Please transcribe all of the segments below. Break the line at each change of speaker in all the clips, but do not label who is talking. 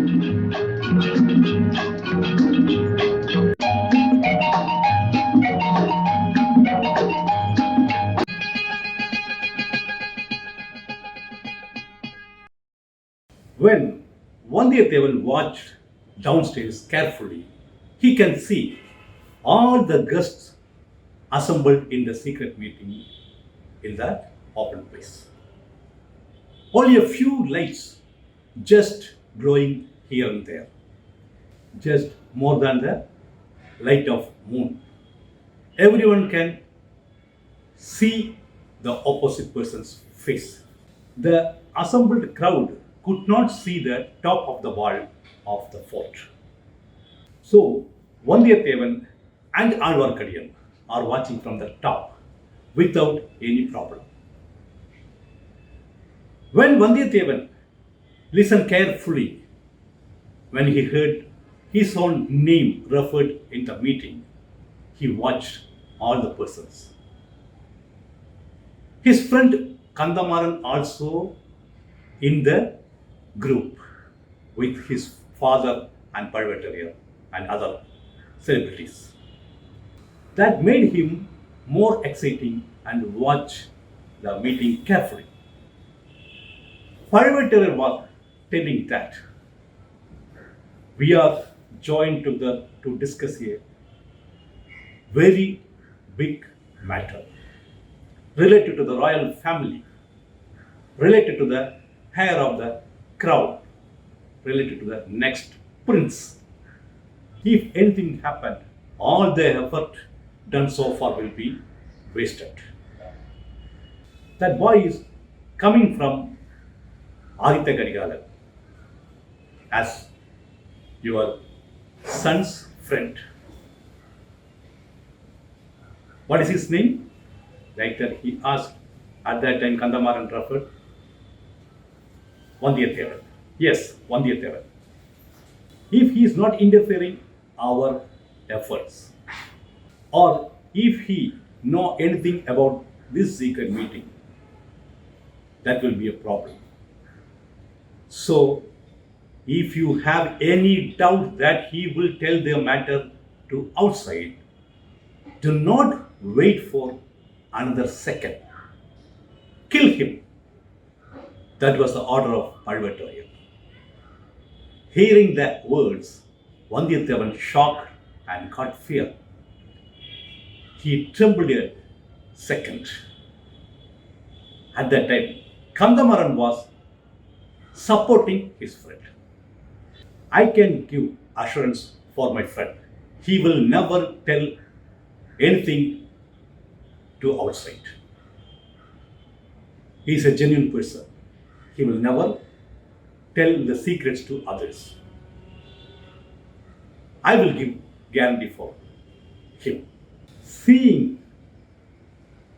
When Vandiyathevan watched downstairs carefully, he can see all the guests assembled in the secret meeting in that open place. Only a few lights just glowing here and there, just more than the light of moon. Everyone can see the opposite person's face. The assembled crowd could not see the top of the wall of the fort. So, Vandiyathevan and Alvarkadiyan are watching from the top without any problem. When Vandiyathevan listened carefully, when he heard his own name referred in the meeting, he watched all the persons. His friend Kandamaran also in the group with his father and Parvatariya and other celebrities. That made him more exciting and watch the meeting carefully. Parvatariya was telling that we are joined to discuss a very big matter related to the royal family, related to the heir of the crown, related to the next prince. If anything happened, all the effort done so far will be wasted. That boy is coming from Aditya Karigalan as your son's friend. What is his name? Like that he asked at that time Kandamaran referred. Vandiyathevan. Yes, Vandiyathevan. If he is not interfering our efforts, or if he know anything about this secret meeting, that will be a problem. So, if you have any doubt that he will tell the matter to outside, do not wait for another second. Kill him. That was the order of Parvatariya. Hearing the words, Vandiyathevan shocked and got fear. He trembled a second. At that time, Kandamaran was supporting his friend. I can give assurance for my friend. He will never tell anything to outside. He is a genuine person. He will never tell the secrets to others. I will give guarantee for him. Seeing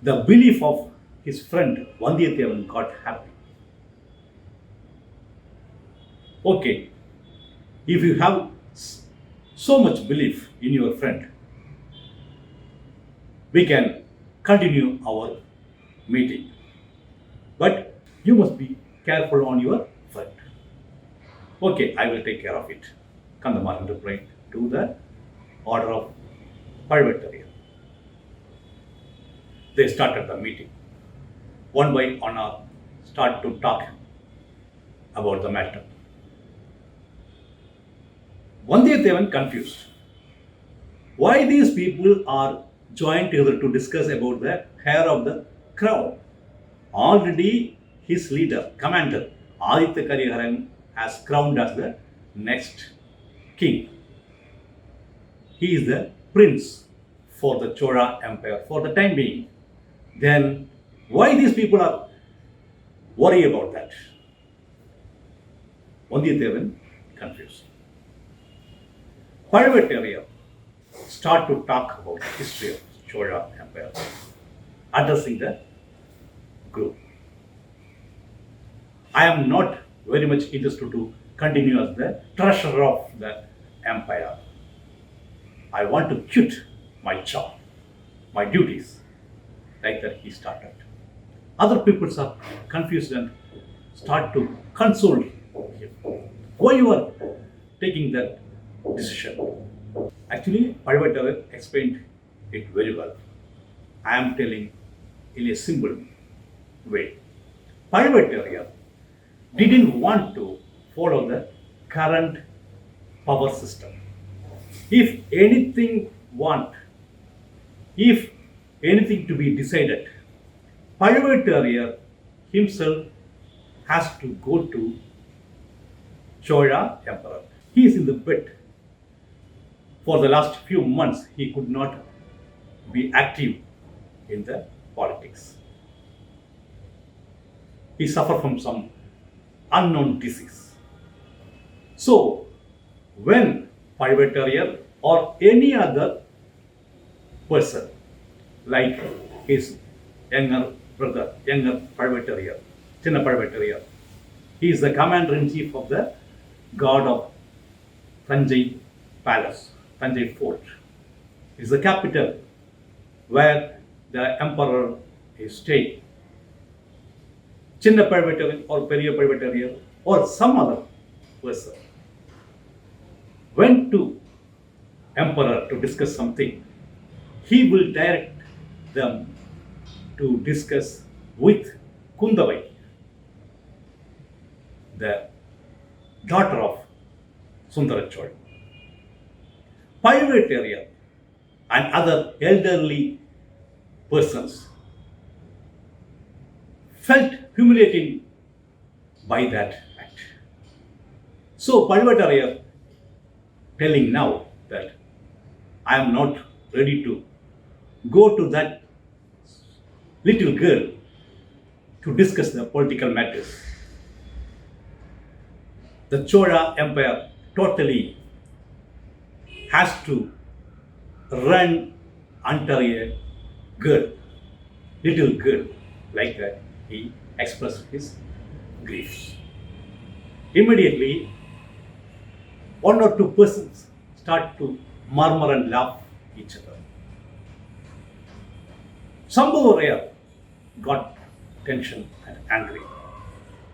the belief of his friend, Vandiyathevan got happy. Okay, if you have so much belief in your friend, we can continue our meeting. But you must be careful on your friend. Okay, I will take care of it. Kandamaran replied to the order of Parvatariya. They started the meeting. One by one start to talk about the matter. Vandiyathevan confused. Why these people are joined together to discuss about the heir of the crown? Already his leader, commander, Aditya Karigalan has crowned as the next king. He is the prince for the Chola Empire for the time being. Then why these people are worried about that? Vandiyathevan confused. Parvatariya start to talk about the history of Chola Empire, addressing the group. I am not very much interested to continue as the treasurer of the empire. I want to quit my job, my duties. Like that he started. Other people are confused and start to console him. Why you are taking that decision. Actually, Parvata explained it very well. I am telling in a simple way. Parvata didn't want to follow the current power system. If anything want, if anything to be decided, Parvata himself has to go to Chola emperor. He is in the bed. For the last few months, he could not be active in the politics. He suffered from some unknown disease. So, when Parvata or any other person, like his younger brother, younger Parvata, Chinna Parvata, he is the commander-in-chief of the god of Tanjai Palace, Tanjai Fort. It is the capital where the emperor is staying. Chinna Parvata or Periya Parvata or some other person went to emperor to discuss something, he will direct them to discuss with Kundavai, the daughter of Sundara Chola. Parvata and other elderly persons felt humiliating by that act. So Parvata telling now that I am not ready to go to that little girl to discuss the political matters. The Chola Empire totally has to run under a girl, little girl, like that. He expressed his grief. Immediately, one or two persons start to murmur and laugh each other. Sambhavaraya got tension and angry.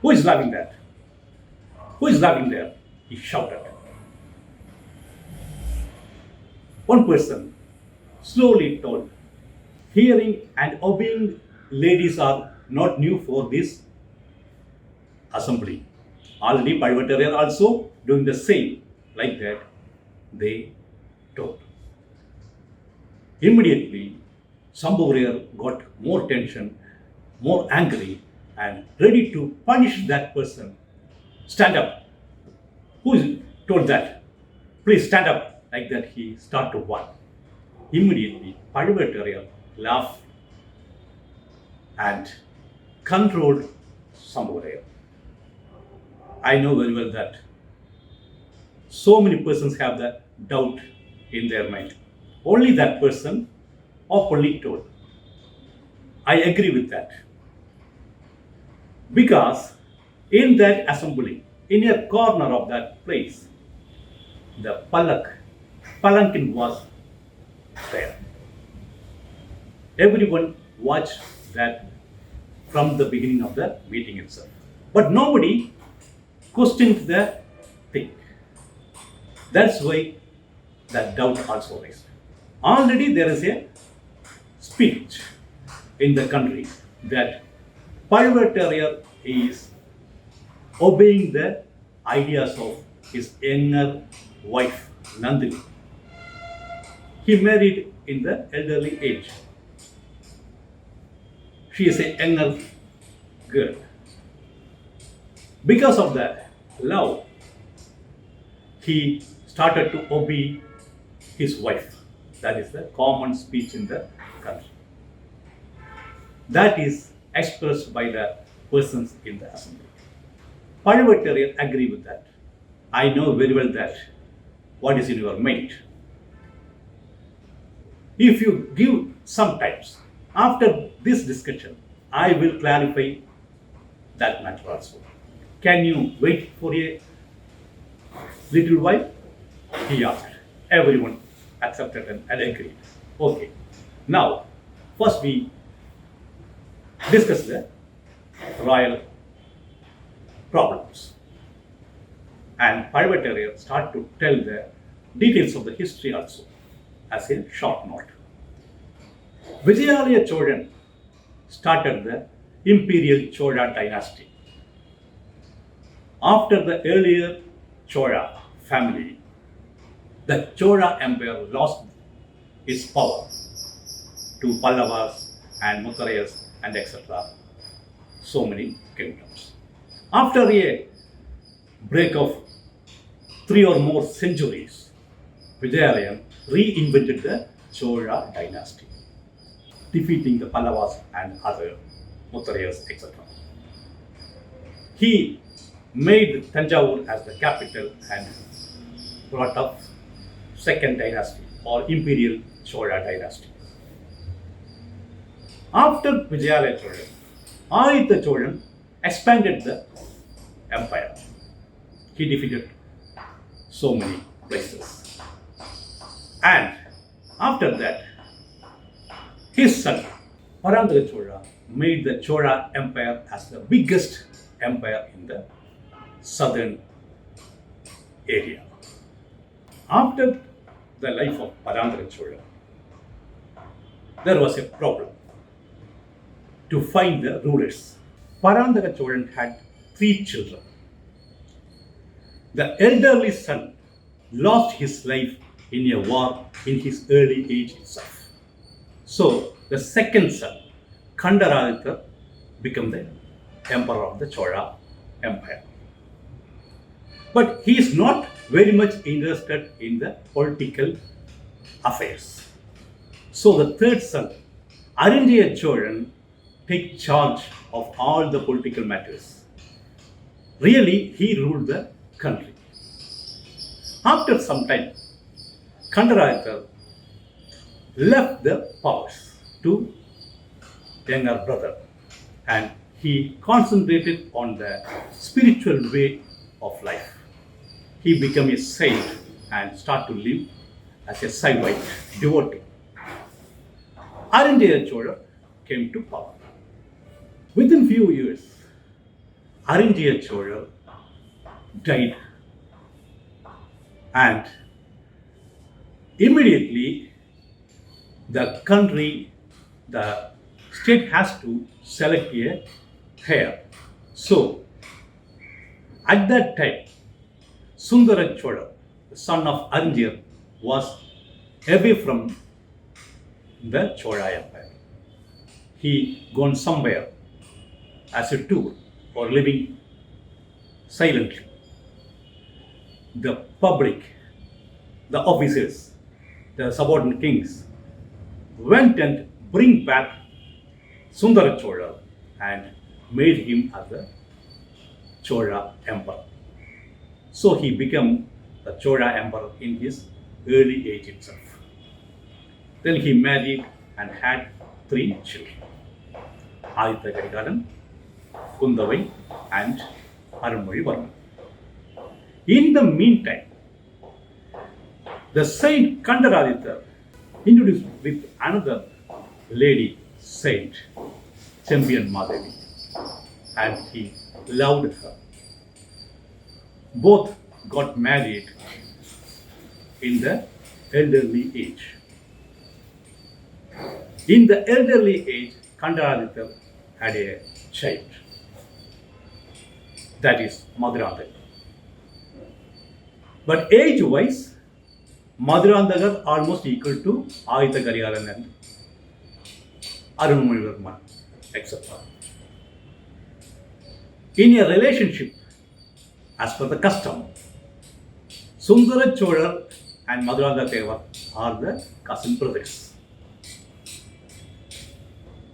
Who is laughing that? Who is laughing there? He shouted. One person slowly told, hearing and obeying ladies are not new for this assembly. Already Parvata are also doing the same, like that they told. Immediately, Sambhavaraya got more tension, more angry, and ready to punish that person. Stand up. Who told that? Please stand up. Like that, he started to run. Immediately, Parvata laughed and controlled Sambhavaraya. I know very well that so many persons have that doubt in their mind. Only that person openly told. I agree with that. Because in that assembly, in a corner of that place, the palanquin was there. Everyone watched that from the beginning of the meeting itself. But nobody questioned the thing. That's why that doubt also raised. Already there is a speech in the country that Parvata is obeying the ideas of his younger wife, Nandini. He married in the elderly age. She is a younger girl. Because of that love, he started to obey his wife. That is the common speech in the country. That is expressed by the persons in the assembly. Parliamentarians agree with that. I know very well that what is in your mind. If you give some times, after this discussion, I will clarify that matter also. Can you wait for a little while? He asked. Everyone accepted and agreed. Okay. Now, first we discuss the royal problems. and Parvatariya start to tell the details of the history also as a short note. Vijayalaya Cholan started the imperial Chola dynasty. After the earlier Chola family, the Chola empire lost its power to Pallavas and Muttarayas and etc. So many kingdoms. After a break of 3 or more centuries, Vijayalayan reinvented the Chola dynasty, defeating the Pallavas and other Muttarayas, etc. He made Tanjavur as the capital and brought up second dynasty or imperial Chola dynasty. After Vijayalaya Cholan, Aditya Cholan expanded the empire. He defeated so many places. And after that, his son, Parandaka Chola, made the Chola empire as the biggest empire in the southern area. After the life of Parandaka Chola, there was a problem to find the rulers. Parandaka Cholan had 3 children. The elderly son lost his life in a war in his early age itself. So the second son, Kandaraditya, became the emperor of the Chola empire. But he is not very much interested in the political affairs. So the third son, Arinjaya Cholan, take charge of all the political matters. Really, he ruled the country. After some time, Kandaraditya left the powers to younger brother and he concentrated on the spiritual way of life. He became a saint and started to live as a Saivite devotee. Arinjaya Chola came to power. Within few years, Arinjaya Chola died and immediately the country, the state has to select a heir. So, at that time, Sundara Chola, the son of Arinjaya, was away from the Chola empire. He gone somewhere as a tour or living silently. The public, the officers, the subordinate kings went and bring back Sundara Chola and made him as the Chola emperor. So he became the Chola emperor in his early age itself. Then he married and had 3 children, Aditya Karigalan, Kundavai and Arunmozhivarman. In the meantime, the saint Kandaraditya introduced with another lady saint, Champion Madhavi, and he loved her. Both got married in the elderly age. In the elderly age, Kandaraditya had a child, that is Madhurandaka. But age-wise, Madhurandaka almost equal to Aditya Karigalan and Arunmozhivarman, etc. In a relationship, as per the custom, Sundara Chola and Madhurandaka are the cousin brothers.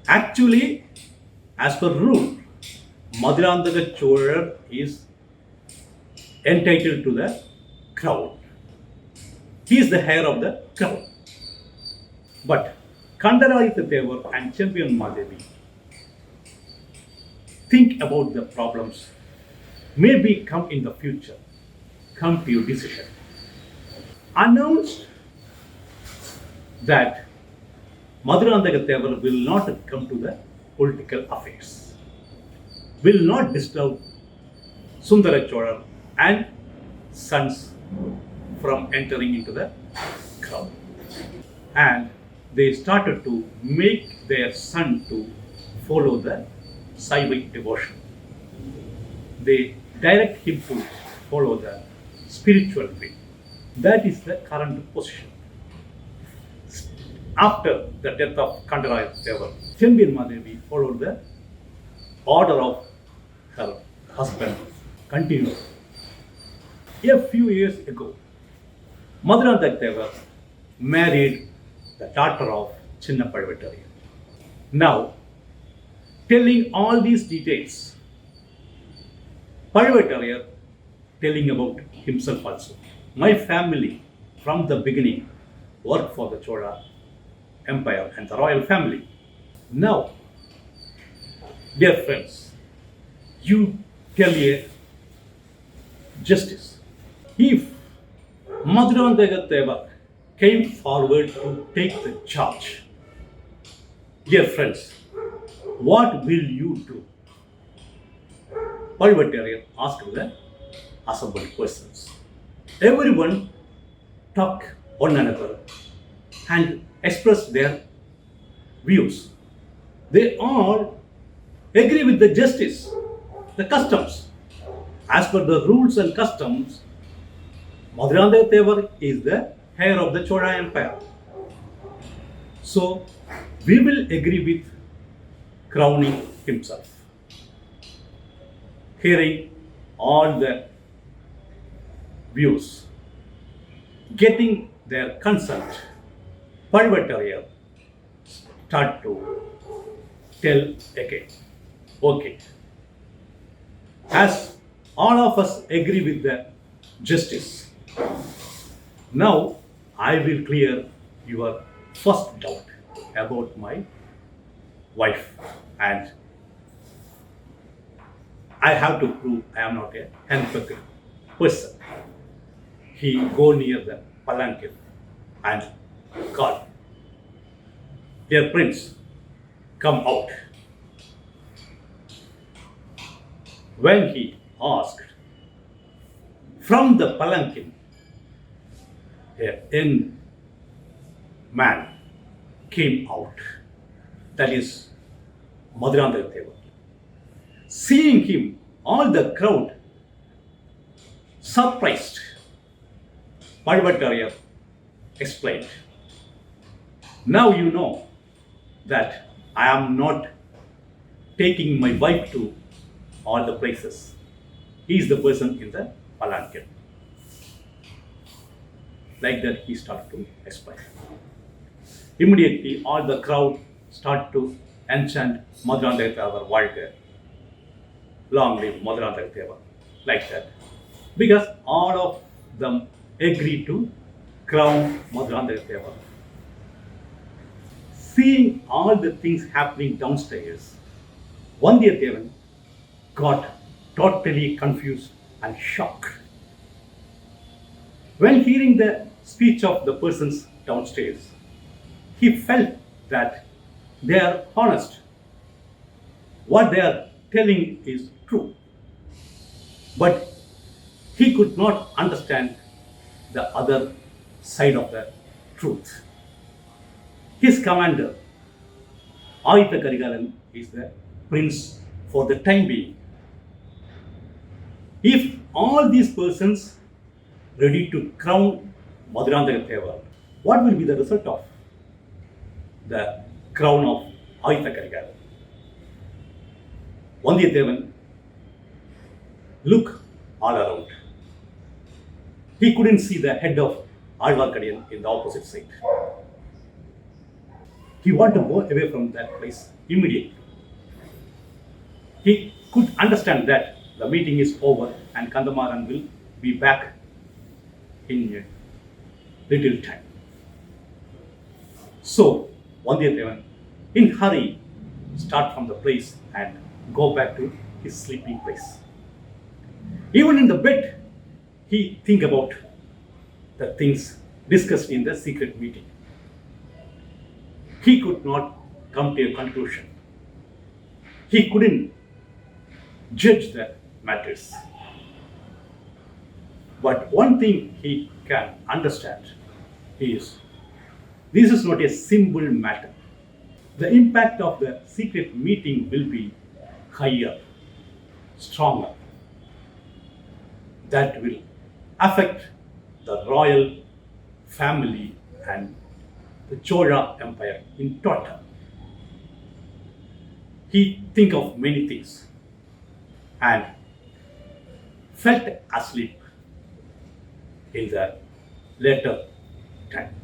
Actually, as per rule, Madhurandaka Chola is entitled to the crown. He is the heir of the crown. But Kandaraditya and Champion Madhavi think about the problems maybe come in the future, come to your decision. Announced that Madhurandaka will not come to the political affairs, will not disturb Sundara Chola and sons from entering into the crowd. And they started to make their son to follow the Saivic devotion. They direct him to follow the spiritual way. That is the current position. After the death of Kandara Devar, Chambian Madevi followed the order of her husband continued. A few years ago, Madhuranda Devar married the daughter of Chinna Palvatariya. Now, telling all these details, Palvatariya telling about himself also. My family from the beginning worked for the Chola Empire and the royal family. Now, dear friends, you tell a justice. If Madhuranda came forward to take the charge, dear friends, what will you do? Palvatariya asked the assembled persons. Everyone talked one another and expressed their views. They all agree with the justice, the customs. As per the rules and customs, Madhuranda Devar is the heir of the Chola Empire. So, we will agree with crowning himself. Hearing all the views, getting their consent, Palvatariya start to tell again. Okay, as all of us agree with the justice, now I will clear your first doubt about my wife, and I have to prove I am not a hypocrite person. He go near the palanquin and called, "Dear prince, come out." When he asked, from the palanquin, a young man came out. That is Madhuranda Devar. Seeing him, all the crowd surprised. Palvatariya explained, "Now you know that I am not taking my wife to all the places. He is the person in the palanquin." Like that, he started to explain. Immediately, all the crowd start to enchant Madhuranda Devar Valga. Long live Madhuranda Devar. Like that. Because all of them agreed to crown Madhuranda Devar. Seeing all the things happening downstairs, Vandiyathevan got totally confused and shocked. When hearing the speech of the persons downstairs, he felt that they are honest. What they are telling is true. But he could not understand the other side of the truth. His commander, Ayutha Karigalan, is the prince for the time being. If all these persons ready to crown Madhuranda Devar, what will be the result of the crown of Ayutha Karigalan? Vandiyathevan looked all around. He couldn't see the head of Alvarkadiyan in the opposite side. He wanted to go away from that place immediately. He could understand that the meeting is over and Kandamaran will be back in a little time. So, Vandiyathevan, in hurry, start from the place and go back to his sleeping place. Even in the bed, he think about the things discussed in the secret meeting. He could not come to a conclusion. He couldn't judge the matters. But one thing he can understand is this is not a simple matter. The impact of the secret meeting will be higher, stronger, that will affect the royal family and the Chola Empire in total. He think of many things and felt asleep in the later time.